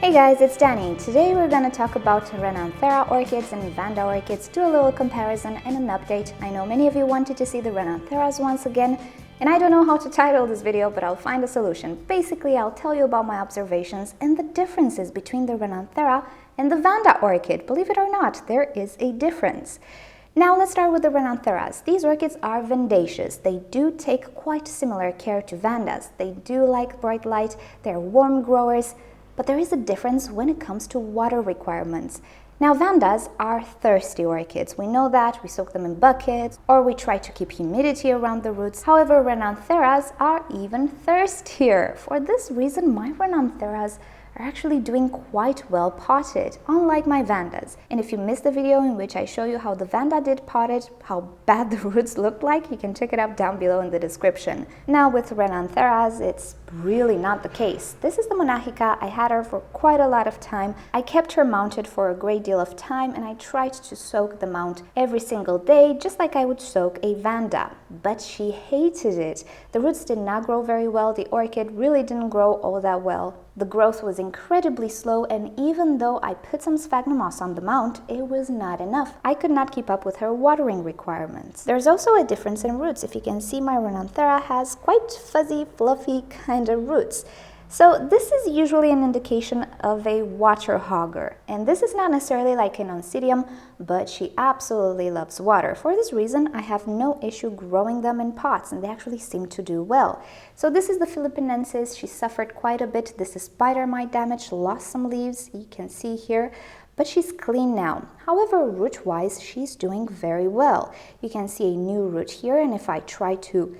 Hey guys, it's Danny. Today we're going to talk about Renanthera orchids and Vanda orchids, do a little comparison and an update. I know many of you wanted to see the Renantheras once again, and I don't know how to title this video, but I'll find a solution. Basically, I'll tell you about my observations and the differences between the Renanthera and the Vanda orchid. Believe it or not, there is a difference. Now let's start with the Renantheras. These orchids are vivacious. They do take quite similar care to Vandas. They do like bright light, they're warm growers, but there is a difference when it comes to water requirements. Now, Vandas are thirsty orchids. We know that. We soak them in buckets, or we try to keep humidity around the roots. However, Renantheras are even thirstier. For this reason, my Renantheras are actually doing quite well potted, unlike my Vandas. And if you missed the video in which I show you how the Vanda did potted, how bad the roots looked like, you can check it out down below in the description. Now with Renantheras, it's really not the case. This is the Monachica. I had her for quite a lot of time. I kept her mounted for a great deal of time, and I tried to soak the mount every single day, just like I would soak a Vanda. But she hated it. The roots did not grow very well. The orchid really didn't grow all that well. The growth was incredibly slow, and even though I put some sphagnum moss on the mount, it was not enough. I could not keep up with her watering requirements. There's also a difference in roots. If you can see, my Renanthera has quite fuzzy, fluffy kind of roots. So this is usually an indication of a water hogger, and this is not necessarily like an oncidium, but she absolutely loves water. For this reason, I have no issue growing them in pots, and they actually seem to do well. So this is the Philippinensis. She suffered quite a bit. This is spider mite damage, lost some leaves, you can see here, but she's clean now. However, root-wise, she's doing very well. You can see a new root here, and if I try to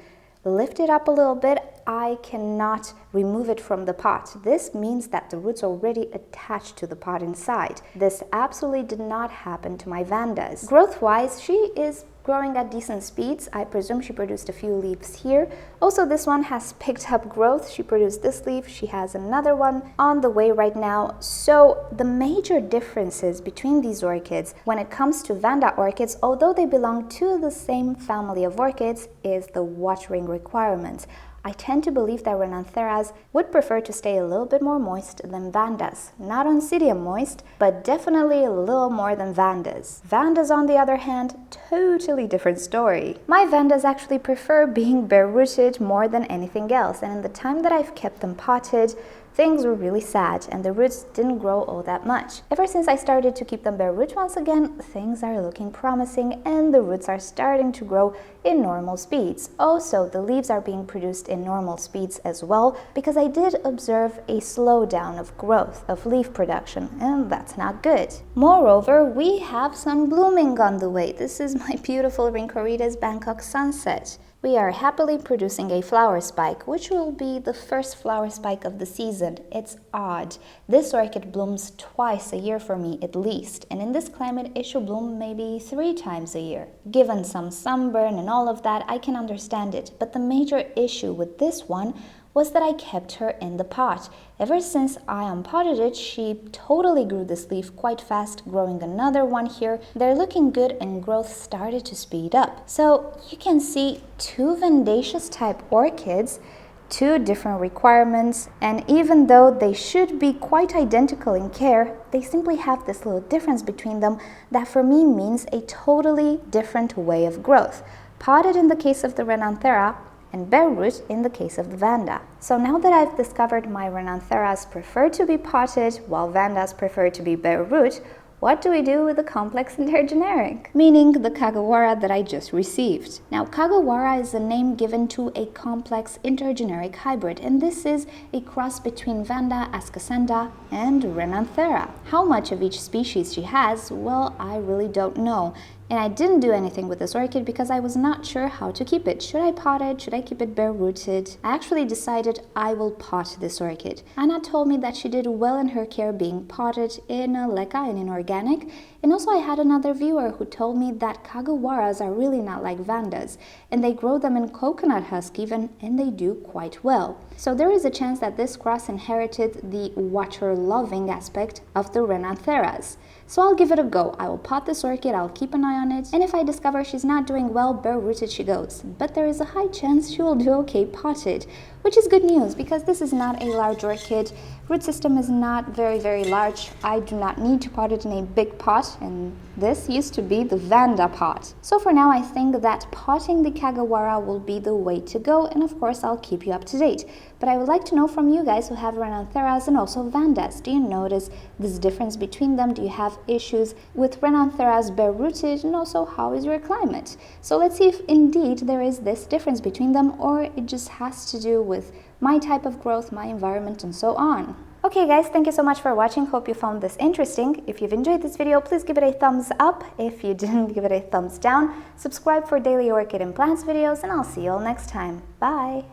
lift it up a little bit, I cannot remove it from the pot. This means that the roots are already attached to the pot inside. This absolutely did not happen to my Vandas. Growth-wise, she is growing at decent speeds. I presume she produced a few leaves here. Also, this one has picked up growth. She produced this leaf. She has another one on the way right now. So the major differences between these orchids when it comes to Vanda orchids, although they belong to the same family of orchids, is the watering requirements. I tend to believe that Renantheras would prefer to stay a little bit more moist than Vandas. Not oncidium moist, but definitely a little more than Vandas. Vandas, on the other hand, totally different story. My Vandas actually prefer being bare-rooted more than anything else, and in the time that I've kept them potted, things were really sad and the roots didn't grow all that much. Ever since I started to keep them bare root once again, things are looking promising and the roots are starting to grow in normal speeds. Also, the leaves are being produced in normal speeds as well, because I did observe a slowdown of growth of leaf production, and that's not good. Moreover, we have some blooming on the way. This is my beautiful Renanthera's Bangkok Sunset. We are happily producing a flower spike, which will be the first flower spike of the season. It's odd. This orchid blooms twice a year for me at least, and in this climate it should bloom maybe 3 times a year. Given some sunburn and all of that, I can understand it, but the major issue with this one was that I kept her in the pot. Ever since I unpotted it, she totally grew this leaf quite fast, growing another one here. They're looking good and growth started to speed up. So you can see 2 vivacious type orchids, 2 different requirements, and even though they should be quite identical in care, they simply have this little difference between them that for me means a totally different way of growth. Potted in the case of the Renanthera, and bare root in the case of the Vanda. So now that I've discovered my Renantheras prefer to be potted while Vandas prefer to be bare root, what do we do with the complex intergeneric? Meaning the Kagawara that I just received. Now, Kagawara is a name given to a complex intergeneric hybrid, and this is a cross between Vanda ascascenda and Renanthera. How much of each species she has, well, I really don't know. And I didn't do anything with this orchid because I was not sure how to keep it. Should I pot it? Should I keep it bare-rooted? I actually decided I will pot this orchid. Anna told me that she did well in her care being potted in a leca and in organic. And also I had another viewer who told me that Kagawaras are really not like Vandas, and they grow them in coconut husk even, and they do quite well. So there is a chance that this cross inherited the water-loving aspect of the Renantheras. So I'll give it a go. I will pot this orchid, I'll keep an eye on it, and if I discover she's not doing well, bare-rooted she goes. But there is a high chance she will do okay potted, which is good news because this is not a large orchid. Root system is not very large. I do not need to pot it in a big pot, and this used to be the Vanda pot. So for now, I think that potting the Kagawara will be the way to go, and of course I'll keep you up to date. But I would like to know from you guys who have Renantheras and also Vandas. Do you notice this difference between them? Do you have issues with Renantheras bare-rooted, and also how is your climate? So let's see if indeed there is this difference between them, or it just has to do with my type of growth, my environment, and so on. Okay guys, thank you so much for watching. Hope you found this interesting. If you've enjoyed this video, please give it a thumbs up. If you didn't, give it a thumbs down. Subscribe for daily orchid and plants videos, and I'll see you all next time. Bye!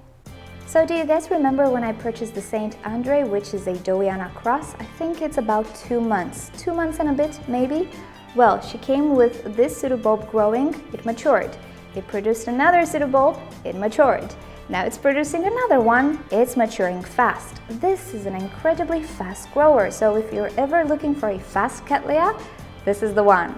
So do you guys remember when I purchased the Saint Andre, which is a Dowiana cross? I think it's about 2 months. 2 months and a bit, maybe? Well, she came with this pseudobulb growing, it matured. It produced another pseudobulb, it matured. Now it's producing another one, it's maturing fast. This is an incredibly fast grower, so if you're ever looking for a fast Cattleya, this is the one.